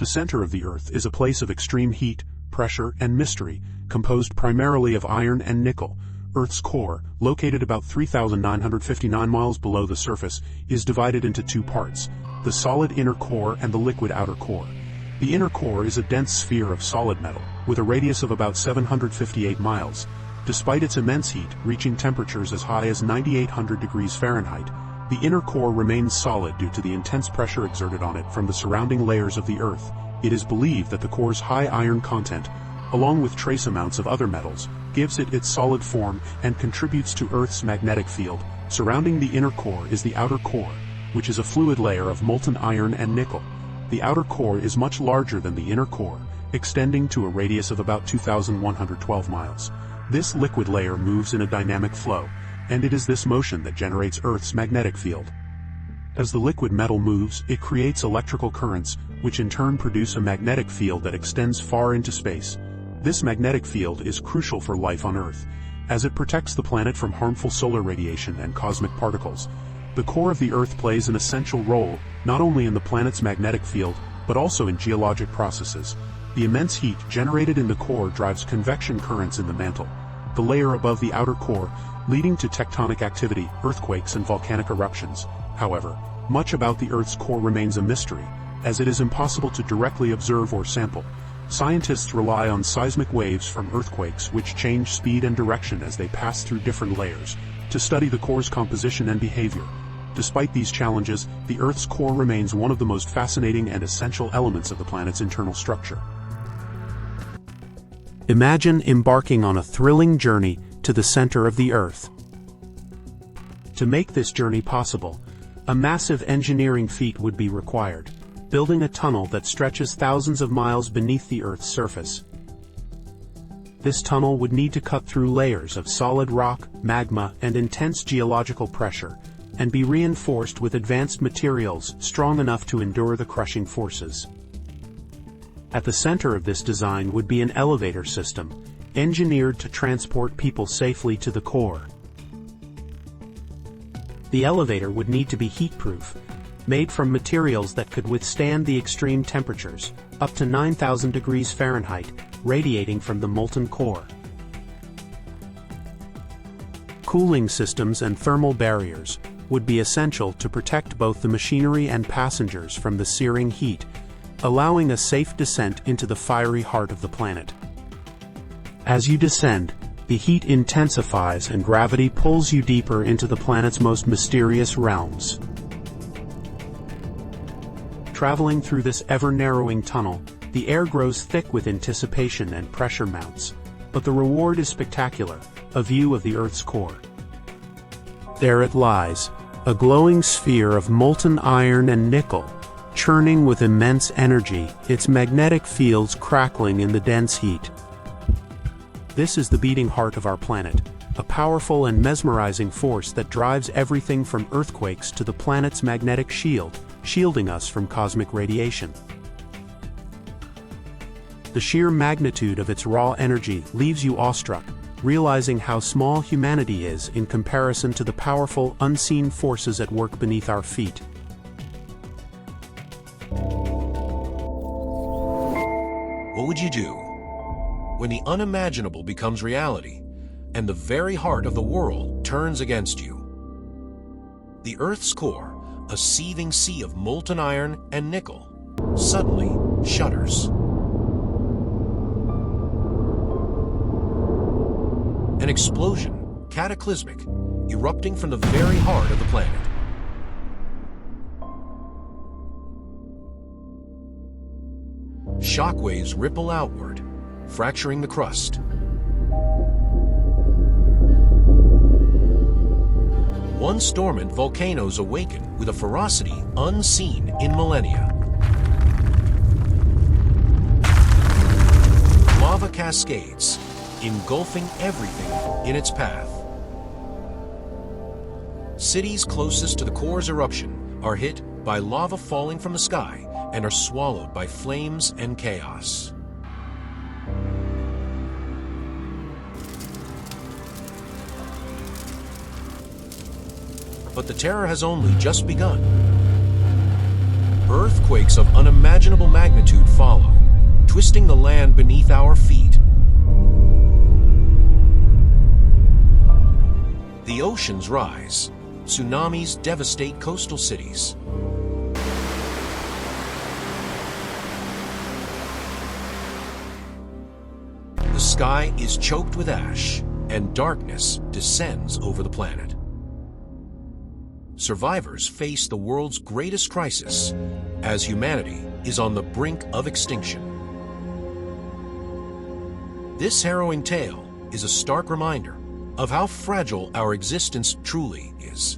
The center of the Earth is a place of extreme heat, pressure, and mystery, composed primarily of iron and nickel. Earth's core, located about 3,959 miles below the surface, is divided into two parts, the solid inner core and the liquid outer core. The inner core is a dense sphere of solid metal, with a radius of about 758 miles. Despite its immense heat, reaching temperatures as high as 9,800 degrees Fahrenheit, the inner core remains solid due to the intense pressure exerted on it from the surrounding layers of the Earth. It is believed that the core's high iron content, along with trace amounts of other metals, gives it its solid form and contributes to Earth's magnetic field. Surrounding the inner core is the outer core, which is a fluid layer of molten iron and nickel. The outer core is much larger than the inner core, extending to a radius of about 2,112 miles. This liquid layer moves in a dynamic flow, and it is this motion that generates Earth's magnetic field. As the liquid metal moves, it creates electrical currents, which in turn produce a magnetic field that extends far into space. This magnetic field is crucial for life on Earth, as it protects the planet from harmful solar radiation and cosmic particles. The core of the Earth plays an essential role, not only in the planet's magnetic field, but also in geologic processes. The immense heat generated in the core drives convection currents in the mantle, the layer above the outer core, leading to tectonic activity, earthquakes, and volcanic eruptions. However, much about the Earth's core remains a mystery, as it is impossible to directly observe or sample. Scientists rely on seismic waves from earthquakes, which change speed and direction as they pass through different layers, to study the core's composition and behavior. Despite these challenges, the Earth's core remains one of the most fascinating and essential elements of the planet's internal structure. Imagine embarking on a thrilling journey to the center of the Earth. To make this journey possible, a massive engineering feat would be required, building a tunnel that stretches thousands of miles beneath the Earth's surface. This tunnel would need to cut through layers of solid rock, magma, and intense geological pressure, and be reinforced with advanced materials strong enough to endure the crushing forces. At the center of this design would be an elevator system, engineered to transport people safely to the core. The elevator would need to be heat-proof, made from materials that could withstand the extreme temperatures, up to 9,000 degrees Fahrenheit, radiating from the molten core. Cooling systems and thermal barriers would be essential to protect both the machinery and passengers from the searing heat, allowing a safe descent into the fiery heart of the planet. As you descend, the heat intensifies and gravity pulls you deeper into the planet's most mysterious realms. Traveling through this ever-narrowing tunnel, the air grows thick with anticipation and pressure mounts, but the reward is spectacular, a view of the Earth's core. There it lies, a glowing sphere of molten iron and nickel, churning with immense energy, its magnetic fields crackling in the dense heat. This is the beating heart of our planet, a powerful and mesmerizing force that drives everything from earthquakes to the planet's magnetic shield, shielding us from cosmic radiation. The sheer magnitude of its raw energy leaves you awestruck, realizing how small humanity is in comparison to the powerful, unseen forces at work beneath our feet. What would you do when the unimaginable becomes reality and the very heart of the world turns against you? The Earth's core, a seething sea of molten iron and nickel, suddenly shudders. An explosion, cataclysmic, erupting from the very heart of the planet. Shockwaves ripple outward, fracturing the crust. Once dormant volcanoes awaken with a ferocity unseen in millennia. Lava cascades, engulfing everything in its path. Cities closest to the core's eruption are hit by lava falling from the sky and are swallowed by flames and chaos. But the terror has only just begun. Earthquakes of unimaginable magnitude follow, twisting the land beneath our feet. The oceans rise. Tsunamis devastate coastal cities. The sky is choked with ash, and darkness descends over the planet. Survivors face the world's greatest crisis, as humanity is on the brink of extinction. This harrowing tale is a stark reminder of how fragile our existence truly is.